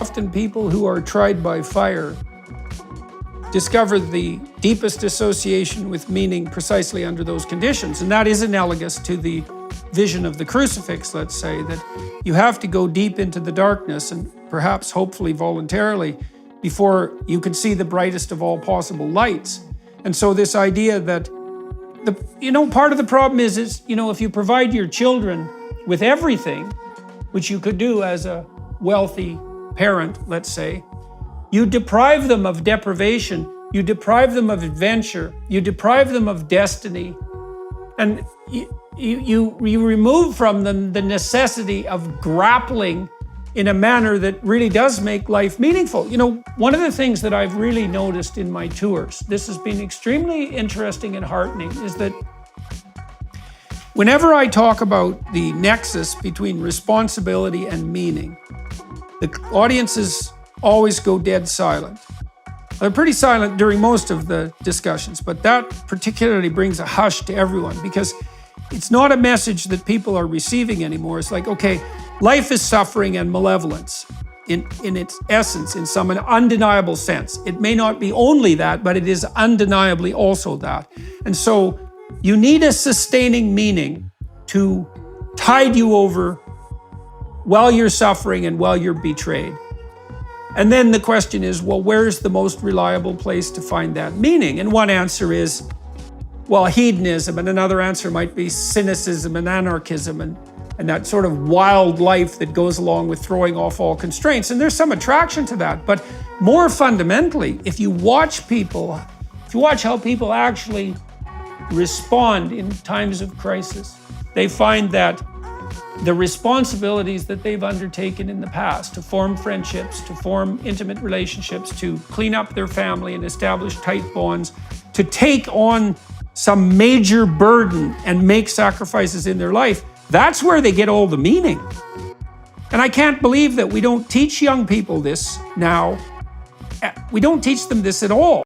Often people who are tried by fire discover the deepest association with meaning precisely under those conditions. And that is analogous to the vision of the crucifix, let's say, that you have to go deep into the darkness and perhaps hopefully voluntarily before you can see the brightest of all possible lights. And so this idea that, part of the problem is, if you provide your children with everything, which you could do as a wealthy parent, let's say, you deprive them of deprivation, you deprive them of adventure, you deprive them of destiny, and you remove from them the necessity of grappling in a manner that really does make life meaningful. One of the things that I've really noticed in my tours, this has been extremely interesting and heartening, is that whenever I talk about the nexus between responsibility and meaning, the audiences always go dead silent. They're pretty silent during most of the discussions, but that particularly brings a hush to everyone because it's not a message that people are receiving anymore. It's like, okay, life is suffering and malevolence in its essence, in some undeniable sense. It may not be only that, but it is undeniably also that. And so you need a sustaining meaning to tide you over while you're suffering and while you're betrayed. And then the question is, well, where's the most reliable place to find that meaning? And one answer is, well, hedonism, and another answer might be cynicism and anarchism and that sort of wild life that goes along with throwing off all constraints. And there's some attraction to that. But more fundamentally, if you watch how people actually respond in times of crisis, they find that the responsibilities that they've undertaken in the past to form friendships, to form intimate relationships, to clean up their family and establish tight bonds, to take on some major burden and make sacrifices in their life, that's where they get all the meaning. And I can't believe that we don't teach young people this now. We don't teach them this at all.